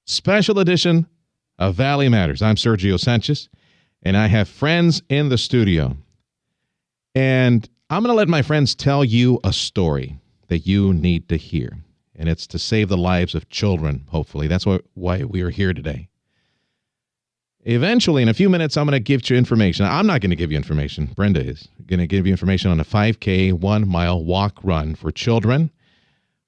special edition of Valley Matters. I'm Sergio Sanchez, and I have friends in the studio. And I'm going to let my friends tell you a story that you need to hear. And it's to save the lives of children, hopefully. That's why we are here today. Eventually, in a few minutes, I'm going to give you information. I'm not going to give you information. Brenda is going to give you information on a 5K, 1 mile walk run for children.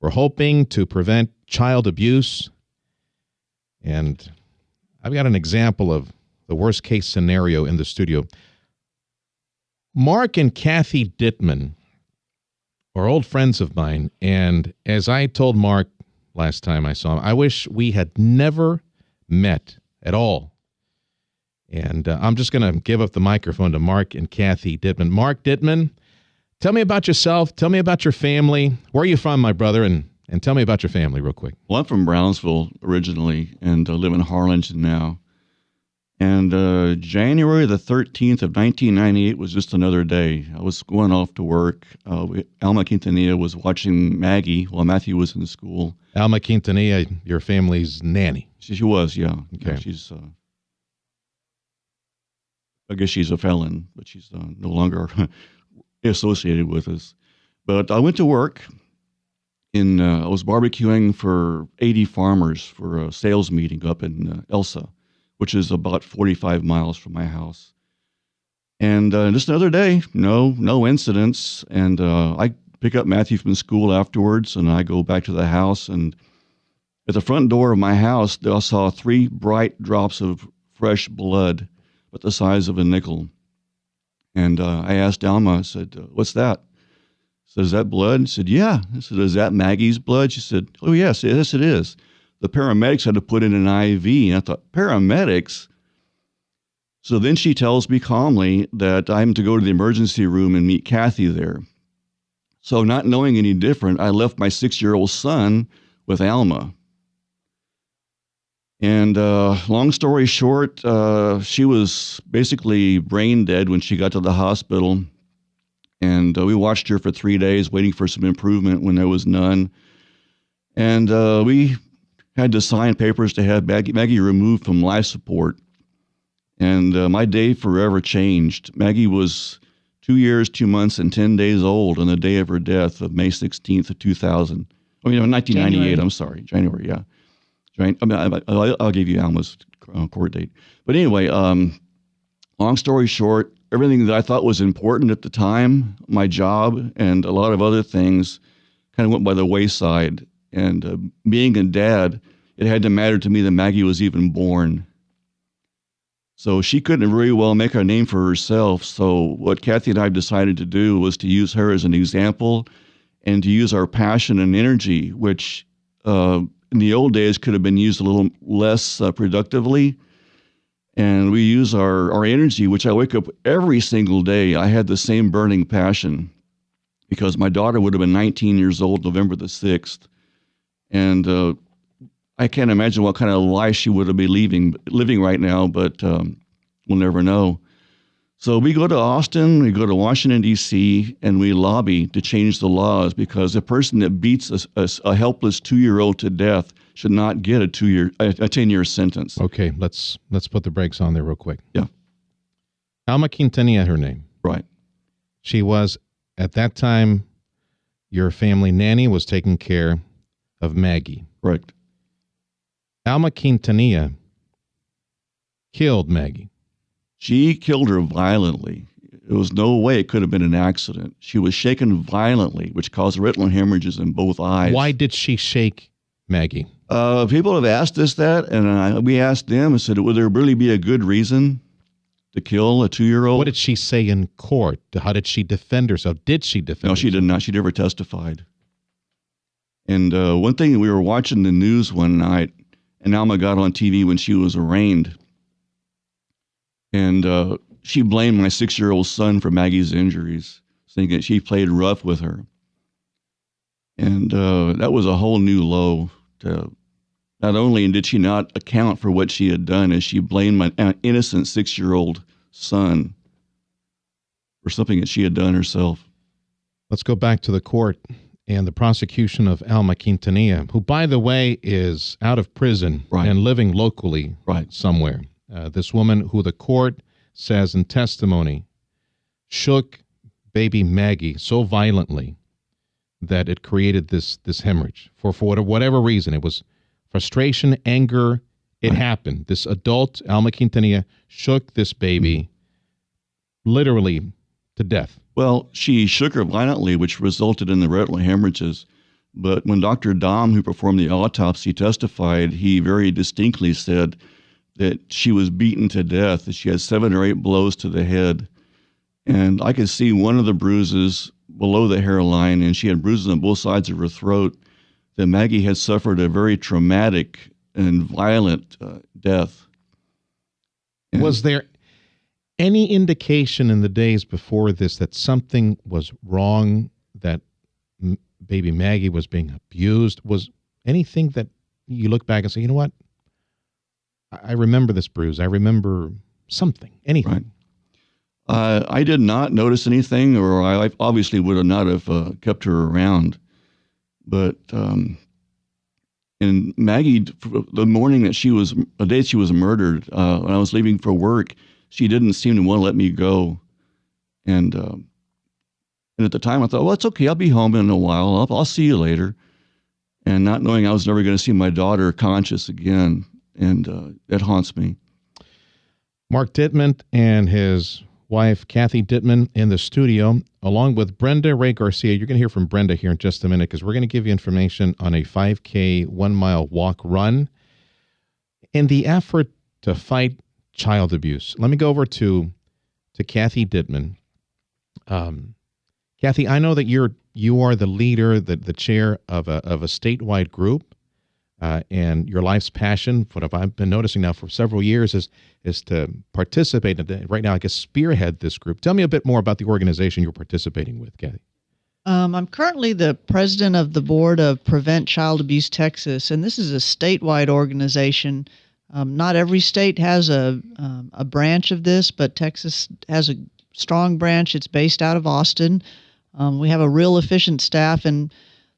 We're hoping to prevent child abuse. And I've got an example of the worst case scenario in the studio. Mark and Kathy Dittman are old friends of mine. And as I told Mark last time I saw him, I wish we had never met at all. And I'm just going to give up the microphone to Mark and Kathy Dittman. Mark Dittman, tell me about yourself. Tell me about your family. Where are you from, my brother? And tell me about your family real quick. Well, I'm from Brownsville originally and live in Harlingen now. And January the 13th of 1998 was just another day. I was going off to work. Alma Quintanilla was watching Maggie while Matthew was in school. Alma Quintanilla, your family's nanny. She was, yeah. Okay. Yeah, she's, I guess she's a felon, but she's no longer associated with us. But I went to work. I was barbecuing for 80 farmers for a sales meeting up in Elsa, which is about 45 miles from my house. And just another day, no incidents. And I pick up Matthew from school afterwards, and I go back to the house. And at the front door of my house, I saw 3 bright drops of fresh blood, but the size of a nickel. And I asked Alma, I said, what's that? I said, is that blood? I said, yeah. I said, is that Maggie's blood? She said, oh, yes, it is. The paramedics had to put in an IV. And I thought, paramedics? So then she tells me calmly that I'm to go to the emergency room and meet Kathy there. So not knowing any different, I left my 6-year-old son with Alma. And long story short, she was basically brain dead when she got to the hospital. And we watched her for 3 days, waiting for some improvement when there was none. And we had to sign papers to have Maggie removed from life support. And my day forever changed. Maggie was 2 years, 2 months, and 10 days old on the day of her death of May 16th of 1998. January. I'm sorry, January, yeah. I'll give you Alma's court date. But anyway, long story short, everything that I thought was important at the time, my job and a lot of other things, kind of went by the wayside. And being a dad, it had to matter to me that Maggie was even born. So she couldn't very well make a name for herself. So what Kathy and I decided to do was to use her as an example and to use our passion and energy, which in the old days could have been used a little less productively. And we use our energy, which I wake up every single day. I had the same burning passion because my daughter would have been 19 years old November the 6th. And I can't imagine what kind of life she would have been living right now, but we'll never know. So we go to Austin, we go to Washington, D.C., and we lobby to change the laws because a person that beats a helpless 2-year-old to death should not get a 10-year sentence. Okay, let's put the brakes on there real quick. Yeah. Alma Quintanilla, her name. Right. She was, at that time, your family nanny was taking care of Maggie. Correct. Alma Quintanilla killed Maggie. She killed her violently. There was no way it could have been an accident. She was shaken violently, which caused retinal hemorrhages in both eyes. Why did she shake Maggie? People have asked us that, and we asked them and said, would there really be a good reason to kill a 2-year-old? What did she say in court? How did she defend herself? Did she defend herself? No, she did not. She never testified. And one thing, we were watching the news one night, and Alma got on TV when she was arraigned. And she blamed my 6-year-old son for Maggie's injuries, saying that she played rough with her. And that was a whole new low. Not only did she not account for what she had done, as she blamed my innocent 6-year-old son for something that she had done herself. Let's go back to the court. and the prosecution of Alma Quintanilla, who, by the way, is out of prison Right. and living locally Right. somewhere. This woman who the court says in testimony shook baby Maggie so violently that it created this hemorrhage for whatever reason. It was frustration, anger. It happened. This adult, Alma Quintanilla, shook this baby literally to death. Well, she shook her violently, which resulted in the retinal hemorrhages. But when Dr. Dom, who performed the autopsy, testified, he very distinctly said that she was beaten to death, that she had 7 or 8 blows to the head. And I could see one of the bruises below the hairline, and she had bruises on both sides of her throat, that Maggie had suffered a very traumatic and violent death. And Was there any indication in the days before this that something was wrong, that baby Maggie was being abused? Was anything that you look back and say, you know what? I remember this bruise. I remember something, anything. Right. I did not notice anything, or I obviously would not have kept her around. But and Maggie, the morning that the day she was murdered, when I was leaving for work, she didn't seem to want to let me go. And at the time I thought, well, it's okay. I'll be home in a while. I'll see you later. And not knowing I was never going to see my daughter conscious again. And that haunts me. Mark Dittman and his wife, Kathy Dittman, in the studio, along with Brenda Ray Garcia. You're going to hear from Brenda here in just a minute because we're going to give you information on a 5K 1-mile walk run in the effort to fight child abuse. Let me go over to Kathy Dittman. Kathy, I know that you are the leader, the chair of a statewide group. And your life's passion, what I've been noticing now for several years, is to participate right now, I guess, spearhead this group. Tell me a bit more about the organization you're participating with, Kathy. I'm currently the president of the board of Prevent Child Abuse Texas, and this is a statewide organization. Not every state has a branch of this, but Texas has a strong branch. It's based out of Austin. We have a real efficient staff, and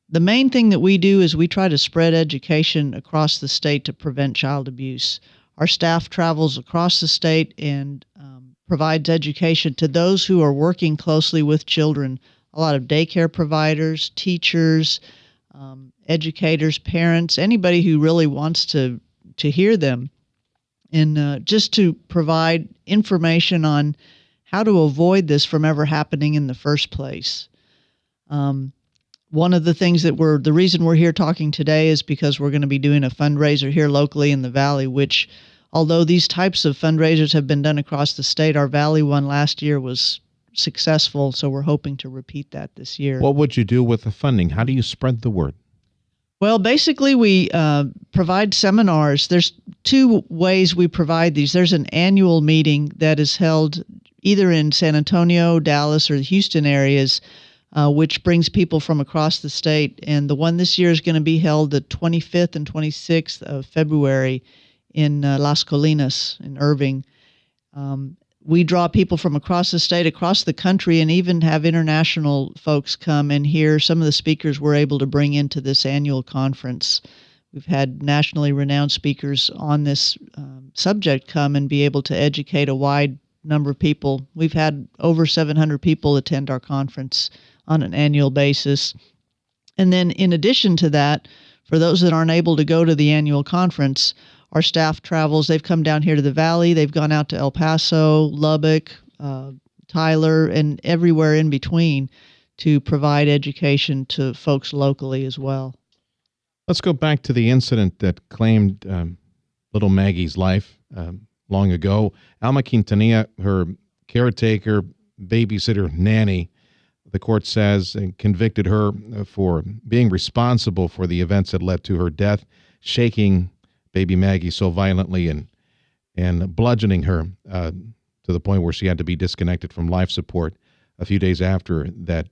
the main thing that we do is we try to spread education across the state to prevent child abuse. Our staff travels across the state and provides education to those who are working closely with children. A lot of daycare providers, teachers, educators, parents, anybody who really wants to hear them, and just to provide information on how to avoid this from ever happening in the first place. One of the things the reason we're here talking today is because we're going to be doing a fundraiser here locally in the Valley, which, although these types of fundraisers have been done across the state, our Valley one last year was successful, so we're hoping to repeat that this year. What would you do with the funding? How do you spread the word? Well, basically, we provide seminars. There's 2 ways we provide these. There's an annual meeting that is held either in San Antonio, Dallas, or the Houston areas, which brings people from across the state. And the one this year is going to be held the 25th and 26th of February in Las Colinas in Irving. We draw people from across the state, across the country, and even have international folks come and hear some of the speakers we're able to bring into this annual conference. We've had nationally renowned speakers on this subject come and be able to educate a wide number of people. We've had over 700 people attend our conference on an annual basis. And then in addition to that, for those that aren't able to go to the annual conference, our staff travels. They've come down here to the Valley. They've gone out to El Paso, Lubbock, Tyler, and everywhere in between to provide education to folks locally as well. Let's go back to the incident that claimed little Maggie's life long ago. Alma Quintanilla, her caretaker, babysitter, nanny, the court says, and convicted her for being responsible for the events that led to her death, shaking baby Maggie so violently and bludgeoning her to the point where she had to be disconnected from life support a few days after that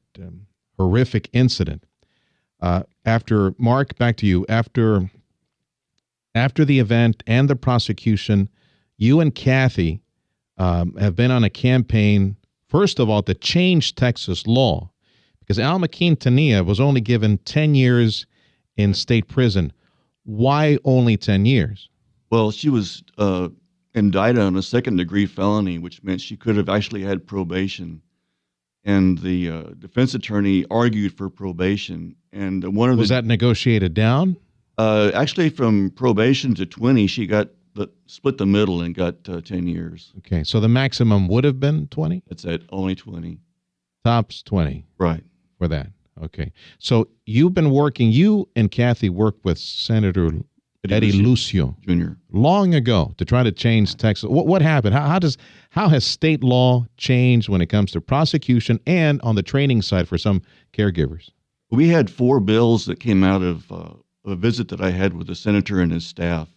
horrific incident. After Mark, back to you. After the event and the prosecution, you and Kathy have been on a campaign, first of all, to change Texas law, Because Alma Quintanilla was only given 10 years in state prison. Why only 10 years? Well, she was indicted on a second-degree felony, which meant she could have actually had probation. And the defense attorney argued for probation. And Was that negotiated down? Actually, from probation to 20, she got split the middle and got 10 years. Okay, so the maximum would have been 20? It's at only 20. Tops 20. Right. For that. Okay. So you and Kathy worked with Senator Eddie Lucio Jr. long ago to try to change Texas. What happened? How has state law changed when it comes to prosecution and on the training side for some caregivers? We had 4 bills that came out of a visit that I had with the senator and his staff.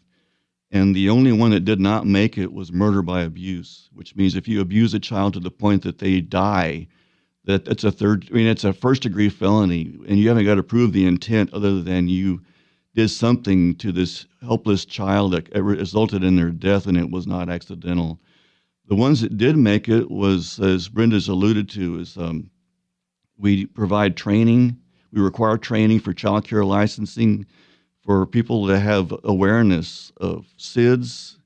And the only one that did not make it was murder by abuse, which means if you abuse a child to the point that they die, it's a first-degree felony, and you haven't got to prove the intent other than you did something to this helpless child that resulted in their death, and it was not accidental. The ones that did make it was, as Brenda's alluded to, is we provide training. We require training for child care licensing for people to have awareness of SIDS,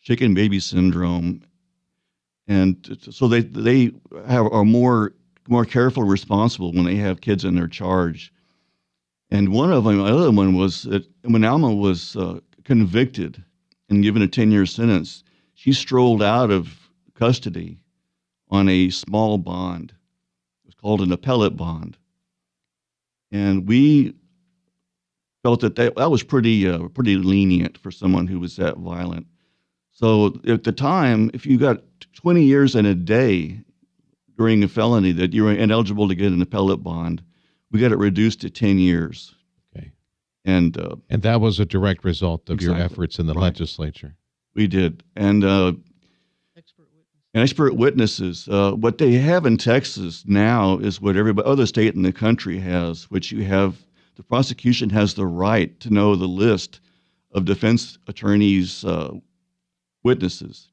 shaken baby syndrome, and so they are more careful, responsible when they have kids in their charge. And another one was that when Alma was convicted and given a 10-year sentence, she strolled out of custody on a small bond. It was called an appellate bond. And we felt that was pretty lenient for someone who was that violent. So at the time, if you got 20 years and a day during a felony that you were ineligible to get an appellate bond, we got it reduced to 10 years. Okay. And that was a direct result of your efforts in the legislature. We did. And expert witnesses. What they have in Texas now is what every other state in the country has, which the prosecution has the right to know the list of defense attorneys' witnesses.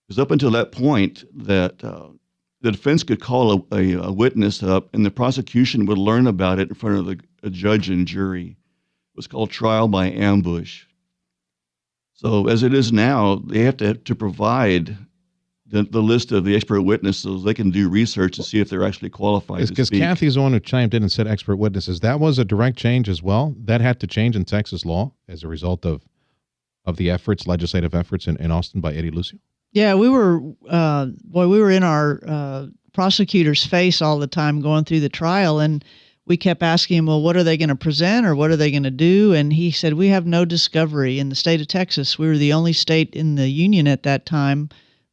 Because up until that point, that the defense could call a witness up, and the prosecution would learn about it in front of a judge and jury. It was called trial by ambush. So as it is now, they have to provide the list of the expert witnesses so they can do research to see if they're actually qualified to speak. Because Kathy's the one who chimed in and said expert witnesses. That was a direct change as well. That had to change in Texas law as a result of the legislative efforts in Austin by Eddie Lucio. Yeah, we were in our prosecutor's face all the time going through the trial, and we kept asking him, well, what are they going to present or what are they going to do? And he said, we have no discovery in the state of Texas. We were the only state in the union at that time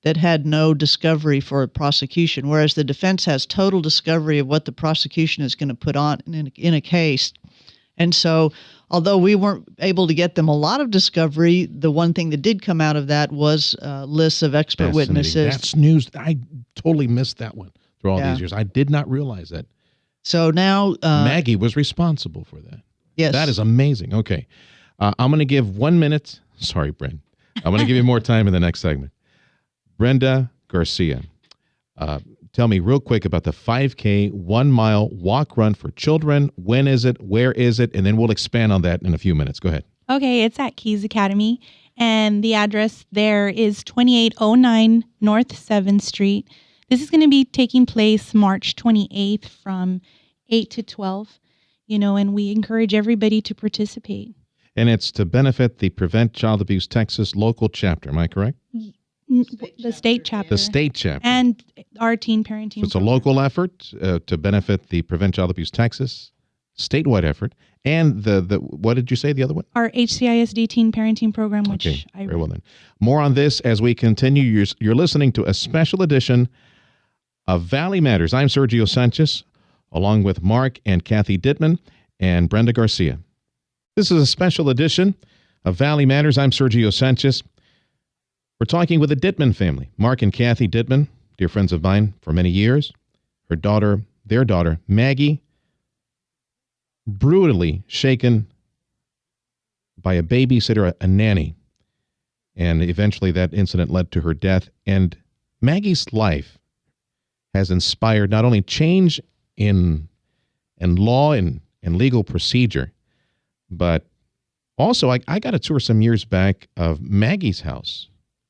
that had no discovery for a prosecution, whereas the defense has total discovery of what the prosecution is going to put on in a case. And so although we weren't able to get them a lot of discovery, the one thing that did come out of that was lists of expert witnesses. That's news. I totally missed that one through all these years. I did not realize that. So now Maggie was responsible for that. Yes. That is amazing. Okay. I'm going to give 1 minute. Sorry, Brent. I'm going to give you more time in the next segment. Brenda Garcia, tell me real quick about the 5K 1 mile walk run for children. When is it? Where is it? And then we'll expand on that in a few minutes. Go ahead. Okay, it's at Keys Academy, and the address there is 2809 North 7th Street. This is going to be taking place March 28th from 8 to 12, and we encourage everybody to participate. And it's to benefit the Prevent Child Abuse Texas local chapter. Am I correct? The state chapter. The state chapter. And our teen parenting. So it's a local effort to benefit the Prevent Child Abuse Texas statewide effort. And the what did you say, the other one? Our HCISD teen parenting program, which very well then. More on this as we continue. You're listening to a special edition of Valley Matters. I'm Sergio Sanchez, along with Mark and Kathy Dittman and Brenda Garcia. This is a special edition of Valley Matters. I'm Sergio Sanchez. We're talking with the Dittman family, Mark and Kathy Dittman, dear friends of mine for many years. Their daughter, Maggie, brutally shaken by a babysitter, a nanny. And eventually that incident led to her death. And Maggie's life has inspired not only change in law and legal procedure. But also, I got a tour some years back of Maggie's house.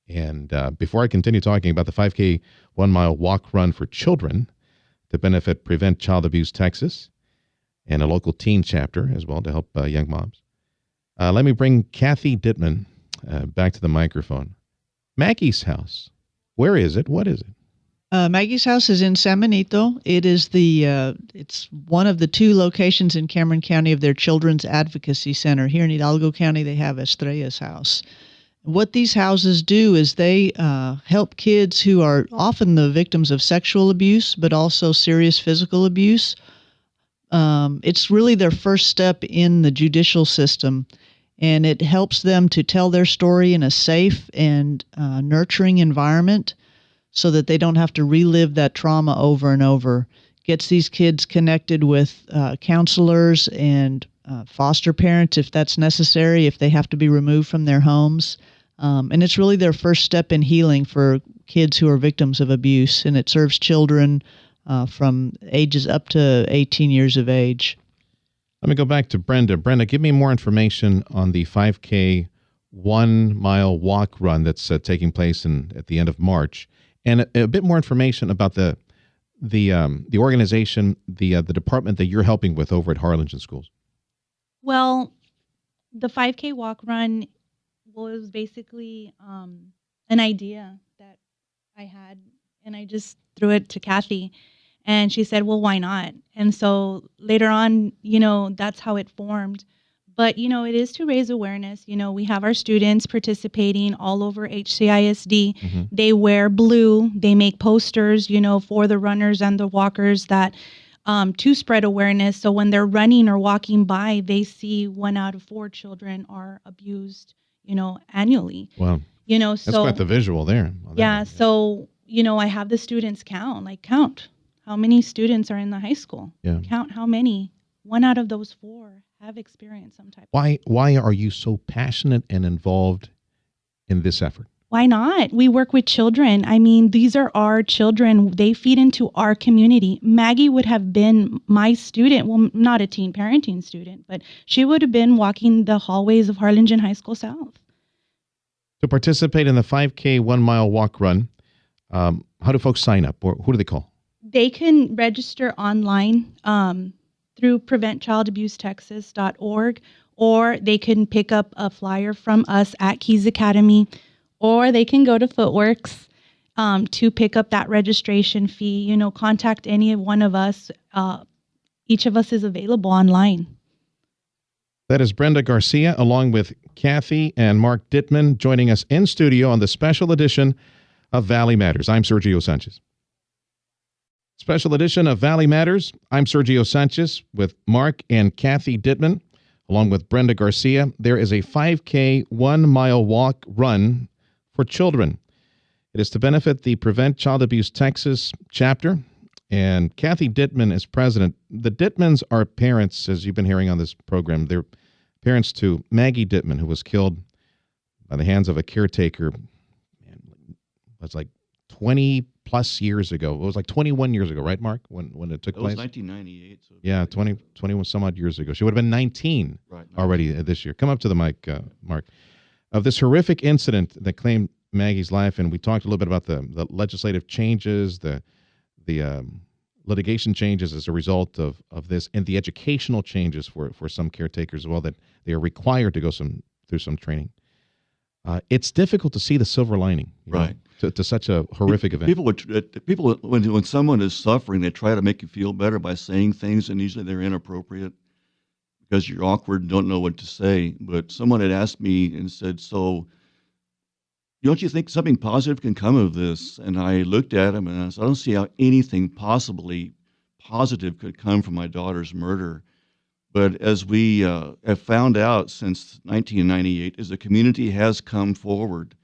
And before I continue talking about the 5K 1 mile walk run for children to benefit Prevent Child Abuse Texas and a local teen chapter as well to help young moms, let me bring Kathy Dittman back to the microphone. Maggie's house, where is it? What is it? Maggie's house is in San Benito. It is it's one of the 2 locations in Cameron County of their Children's Advocacy Center. Here in Hidalgo County, they have Estrella's house. What these houses do is they help kids who are often the victims of sexual abuse, but also serious physical abuse. It's really their first step in the judicial system, and it helps them to tell their story in a safe and nurturing environment, so that they don't have to relive that trauma over and over. Gets these kids connected with counselors and foster parents if that's necessary, if they have to be removed from their homes. And it's really their first step in healing for kids who are victims of abuse. And it serves children from ages up to 18 years of age. Let me go back to Brenda. Brenda, give me more information on the 5K 1 mile walk run that's taking place at the end of March. And a bit more information about the organization, the department that you're helping with over at Harlingen Schools. Well, the 5K walk run was basically an idea that I had, and I just threw it to Kathy, and she said, "Well, why not?" And so later on, that's how it formed. But, it is to raise awareness. We have our students participating all over HCISD. Mm-hmm. They wear blue. They make posters, for the runners and the walkers that to spread awareness. So when they're running or walking by, they see 1 out of 4 children are abused, annually. Wow. That's quite the visual there. Yeah. So, I have the students count how many students are in the high school. Yeah. Count how many. 1 out of those 4 have experienced some type. Why are you so passionate and involved in this effort? Why not? We work with children. I mean, these are our children. They feed into our community. Maggie would have been my student. Well, not a teen parenting student, but she would have been walking the hallways of Harlingen High School South. To participate in the 5K 1 mile walk run, how do folks sign up, or who do they call? They can register online through preventchildabuse.texas.org, or they can pick up a flyer from us at Keys Academy, or they can go to Footworks to pick up that registration fee. Contact any one of us. Each of us is available online. That is Brenda Garcia, along with Kathy and Mark Dittman, joining us in studio on the special edition of Valley Matters. I'm Sergio Sanchez. Special edition of Valley Matters. I'm Sergio Sanchez with Mark and Kathy Dittman, along with Brenda Garcia. There is a 5K 1 mile walk run for children. It is to benefit the Prevent Child Abuse Texas chapter, and Kathy Dittman is president. The Dittmans are parents, as you've been hearing on this program. They're parents to Maggie Dittman, who was killed by the hands of a caretaker. That's like 20 plus years ago. It was like 21 years ago, right, Mark, when it took place? It was 1998. So yeah, 21 some odd years ago. She would have been 19 already this year. Come up to the mic, Mark. Of this horrific incident that claimed Maggie's life, and we talked a little bit about the legislative changes, the litigation changes as a result of this, and the educational changes for some caretakers as well, that they are required to go through some training. It's difficult to see the silver lining, right, to such a horrific event. People, when someone is suffering, they try to make you feel better by saying things, and usually they're inappropriate because you're awkward and don't know what to say. But someone had asked me and said, "So, don't you think something positive can come of this?" And I looked at him and I said, "I don't see how anything possibly positive could come from my daughter's murder." But as we have found out since 1998, is the community has come forward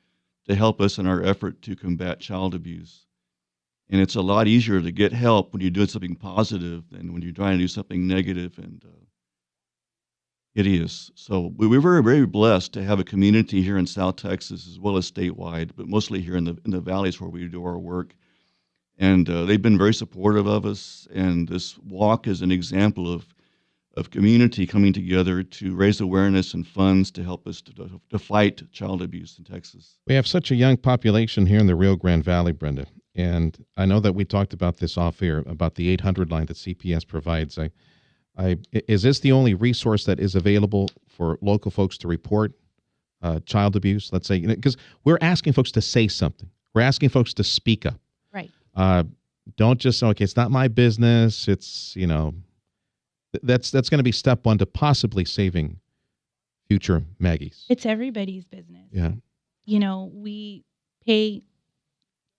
to help us in our effort to combat child abuse. And it's a lot easier to get help when you're doing something positive than when you're trying to do something negative and hideous. So we're very, very blessed to have a community here in South Texas as well as statewide, but mostly here in the valleys where we do our work. And they've been very supportive of us. And this walk is an example of community coming together to raise awareness and funds to help us to fight child abuse in Texas. We have such a young population here in the Rio Grande Valley, Brenda. And I know that we talked about this off air, about the 800 line that CPS provides. Is this the only resource that is available for local folks to report child abuse? Let's say, because we're asking folks to say something. We're asking folks to speak up. Right. Don't just say, okay, it's not my business. It's, that's going to be step one to possibly saving future Maggies. It's everybody's business. Yeah. We pay,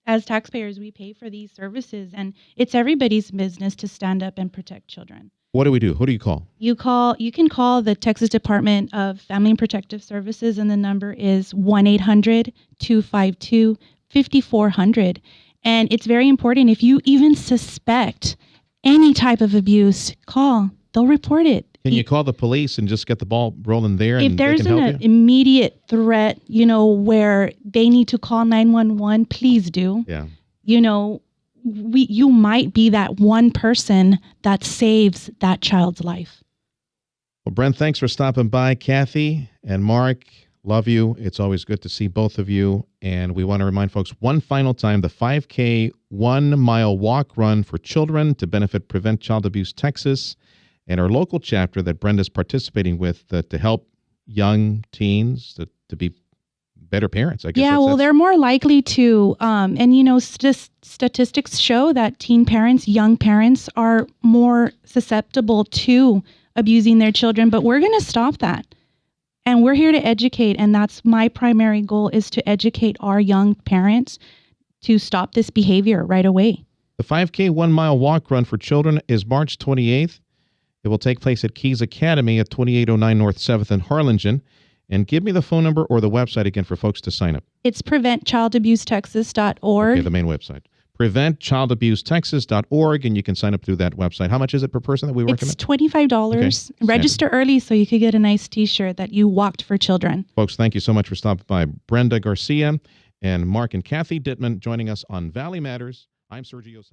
as taxpayers, we pay for these services, and it's everybody's business to stand up and protect children. What do we do? Who do you call? You can call the Texas Department of Family and Protective Services, and the number is 1-800-252-5400. And it's very important, if you even suspect any type of abuse, call. They'll report it. Can you call the police and just get the ball rolling there? If and there's they can help an you? immediate threat, where they need to call 911, please do. Yeah. You might be that one person that saves that child's life. Well, Brent, thanks for stopping by. Kathy and Mark, love you. It's always good to see both of you. And we want to remind folks one final time, the 5K 1-mile walk run for children to benefit Prevent Child Abuse Texas, and our local chapter that Brenda's participating with to help young teens to be better parents, I guess. Yeah, they're more likely to, and statistics show that teen parents, young parents are more susceptible to abusing their children, but we're going to stop that. And we're here to educate, and that's my primary goal, is to educate our young parents to stop this behavior right away. The 5K 1-mile walk run for children is March 28th. It will take place at Keys Academy at 2809 North 7th in Harlingen. And give me the phone number or the website again for folks to sign up. It's preventchildabusetexas.org. Okay, the main website. Preventchildabusetexas.org, and you can sign up through that website. How much is it per person that we recommend? It's $25. Okay. Register early so you could get a nice T-shirt that you walked for children. Folks, thank you so much for stopping by. Brenda Garcia and Mark and Kathy Dittman joining us on Valley Matters. I'm Sergio.